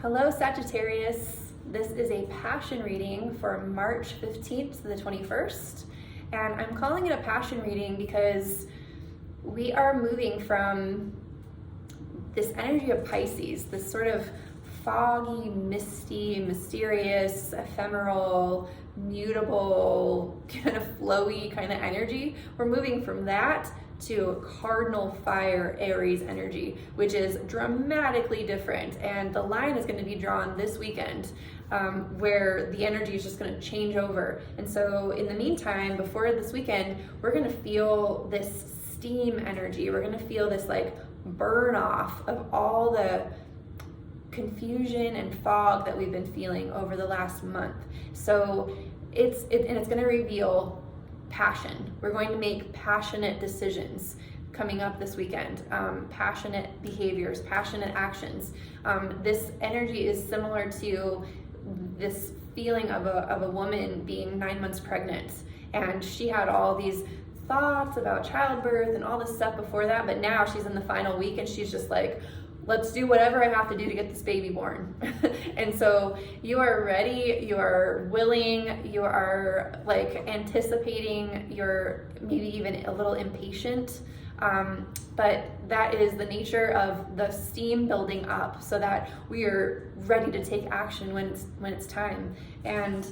Hello Sagittarius, this is a passion reading for March 15th to the 21st, and I'm calling it a passion reading because we are moving from this energy of Pisces, this sort of foggy, misty, mysterious, ephemeral, mutable, kind of flowy kind of energy. We're moving from that to Cardinal Fire Aries energy, which is dramatically different. And the line is going to be drawn this weekend, where the energy is just going to change over. And so in the meantime, before this weekend, we're going to feel this steam energy. We're going to feel this like burn off of all the confusion and fog that we've been feeling over the last month. So it's going to reveal passion. We're going to make passionate decisions coming up this weekend, passionate behaviors, passionate actions. This energy is similar to this feeling of a woman being 9 months pregnant, and she had all these thoughts about childbirth and all this stuff before that, but now she's in the final week and she's just like, let's do whatever I have to do to get this baby born. And so you are ready, you are willing, you are like anticipating, you're maybe even a little impatient, but that is the nature of the steam building up so that we are ready to take action when it's time. And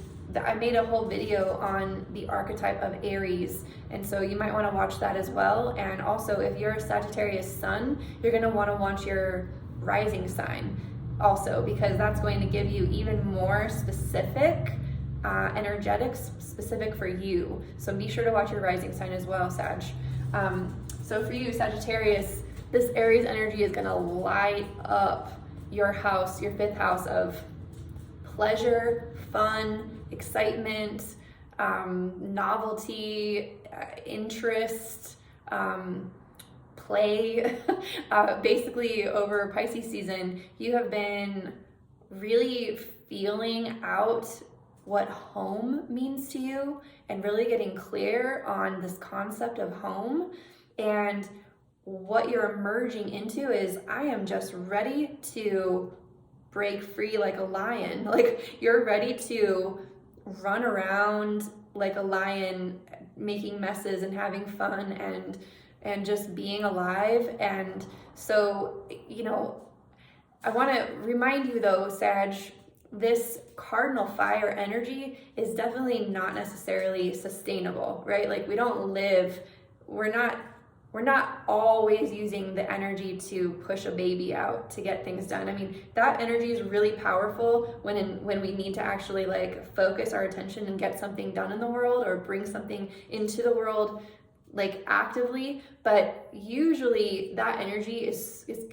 I made a whole video on the archetype of Aries, and so you might want to watch that as well. And also, if you're a Sagittarius sun, you're going to want to watch your rising sign also, because that's going to give you even more specific energetics specific for you. So be sure to watch your rising sign as well, Sag. So for you, Sagittarius, this Aries energy is going to light up your house, your fifth house of pleasure, fun, excitement, novelty, interest, play. Basically, over Pisces season, you have been really feeling out what home means to you and really getting clear on this concept of home. And what you're emerging into is, I am just ready to break free like a lion. Like, you're ready to run around like a lion, making messes and having fun and just being alive. And so, you know, I want to remind you though, Sag, this Cardinal Fire energy is definitely not necessarily sustainable, right? Like, we're not always using the energy to push a baby out to get things done. I mean, that energy is really powerful when we need to actually like focus our attention and get something done in the world or bring something into the world like actively. But usually that energy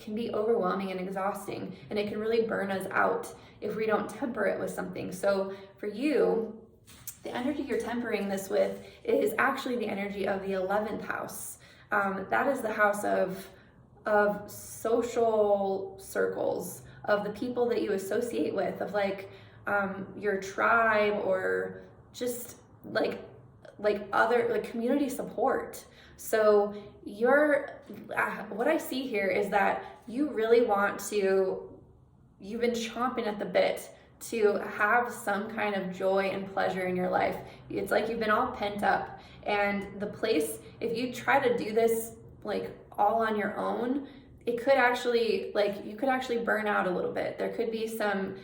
can be overwhelming and exhausting, and it can really burn us out if we don't temper it with something. So for you, the energy you're tempering this with is actually the energy of the 11th house. That is the house of social circles, of the people that you associate with, of like your tribe, or just like other like community support. So what I see here is that you've been chomping at the bit to have some kind of joy and pleasure in your life. It's like you've been all pent up, and the place, if you try to do this like all on your own, it could actually, like, you could actually burn out a little bit. There could be some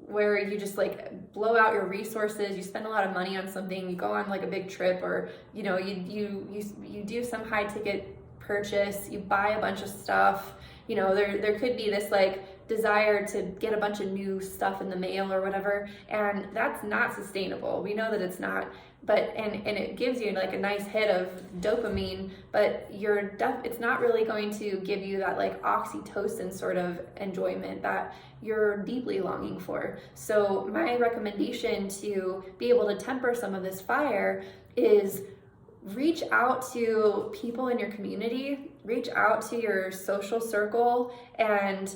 where you just like blow out your resources, you spend a lot of money on something, you go on like a big trip, or you know, you do some high ticket purchase, you buy a bunch of stuff. You know, there could be this like desire to get a bunch of new stuff in the mail or whatever, and that's not sustainable. We know that it's not, but and it gives you like a nice hit of dopamine, but it's not really going to give you that like oxytocin sort of enjoyment that you're deeply longing for. So my recommendation to be able to temper some of this fire is reach out to people in your community, reach out to your social circle, and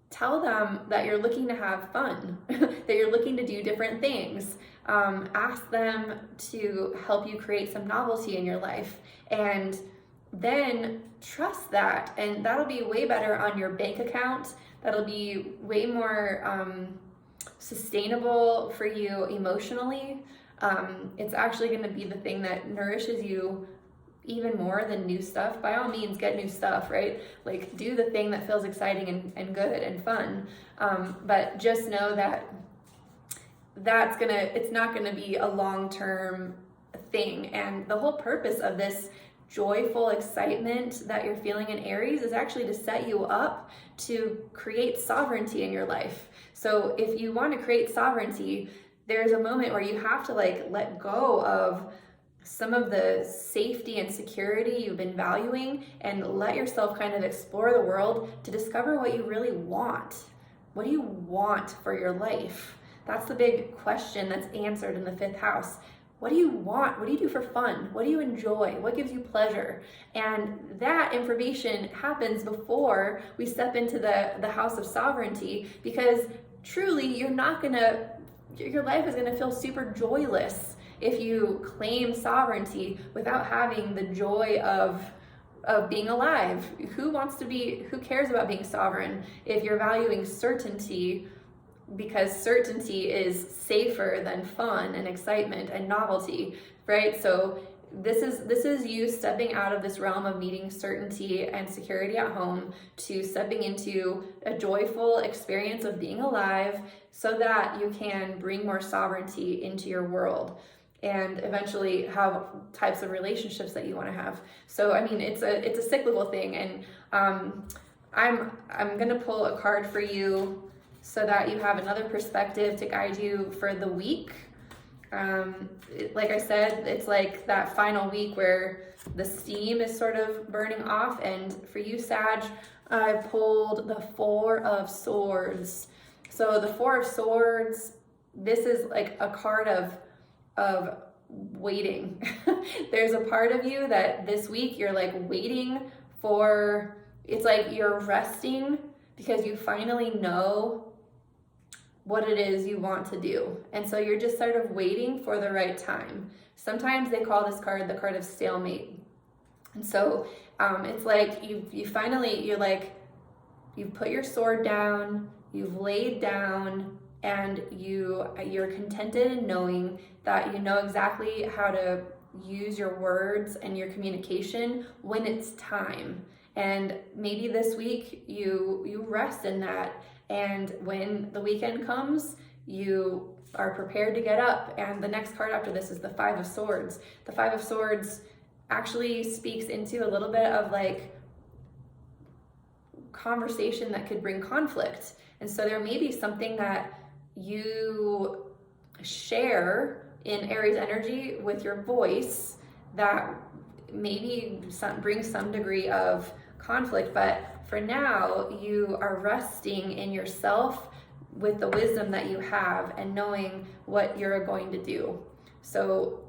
tell them that you're looking to have fun, that you're looking to do different things. Ask them to help you create some novelty in your life. And then trust that, and that'll be way better on your bank account. That'll be way more sustainable for you emotionally. It's actually going to be the thing that nourishes you even more than new stuff. By all means, get new stuff, right? Like, do the thing that feels exciting and good and fun. But just know that it's not gonna be a long-term thing. And the whole purpose of this joyful excitement that you're feeling in Aries is actually to set you up to create sovereignty in your life. So if you want to create sovereignty, there's a moment where you have to let go of some of the safety and security you've been valuing and let yourself kind of explore the world to discover what you really want. What do you want for your life? That's the big question that's answered in the 5th house. What do you want? What do you do for fun? What do you enjoy? What gives you pleasure? And that information happens before we step into the house of sovereignty, because truly your life is gonna feel super joyless if you claim sovereignty without having the joy of being alive. Who cares about being sovereign if you're valuing certainty, because certainty is safer than fun and excitement and novelty, right? So this is you stepping out of this realm of needing certainty and security at home to stepping into a joyful experience of being alive, so that you can bring more sovereignty into your world and eventually have types of relationships that you want to have. So I mean, it's a cyclical thing, and I'm gonna pull a card for you so that you have another perspective to guide you for the week. Like I said, it's like that final week where the steam is sort of burning off. And for you, Sag, I pulled the 4 of Swords. So the 4 of Swords, this is like a card of waiting. There's a part of you that this week you're like waiting for, it's like you're resting because you finally know what it is you want to do. And so you're just sort of waiting for the right time. Sometimes they call this card the card of stalemate. And so it's like you've put your sword down, you've laid down, and you're contented in knowing that you know exactly how to use your words and your communication when it's time. And maybe this week you rest in that, and when the weekend comes, you are prepared to get up. And the next card after this is the 5 of Swords. The 5 of Swords actually speaks into a little bit of like conversation that could bring conflict. And so there may be something that you share in Aries energy with your voice that maybe brings some degree of conflict, but for now you are resting in yourself with the wisdom that you have and knowing what you're going to do. So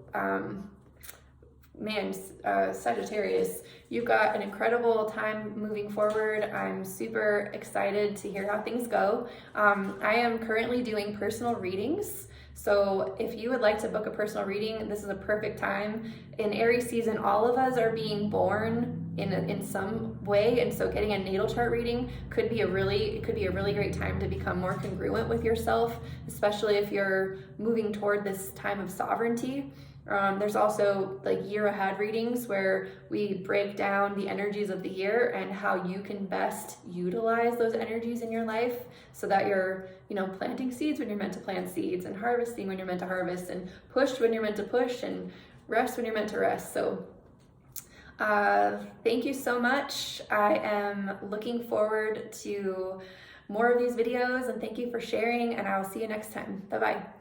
Sagittarius, you've got an incredible time moving forward. I'm super excited to hear how things go. I am currently doing personal readings. So if you would like to book a personal reading, this is a perfect time. In Aries season, all of us are being born in some way, and so getting a natal chart reading could be a really great time to become more congruent with yourself, especially if you're moving toward this time of sovereignty. There's also like year ahead readings where we break down the energies of the year and how you can best utilize those energies in your life so that you're, planting seeds when you're meant to plant seeds, and harvesting when you're meant to harvest, and push when you're meant to push, and rest when you're meant to rest. So thank you so much. I am looking forward to more of these videos, and thank you for sharing, and I'll see you next time. Bye-bye.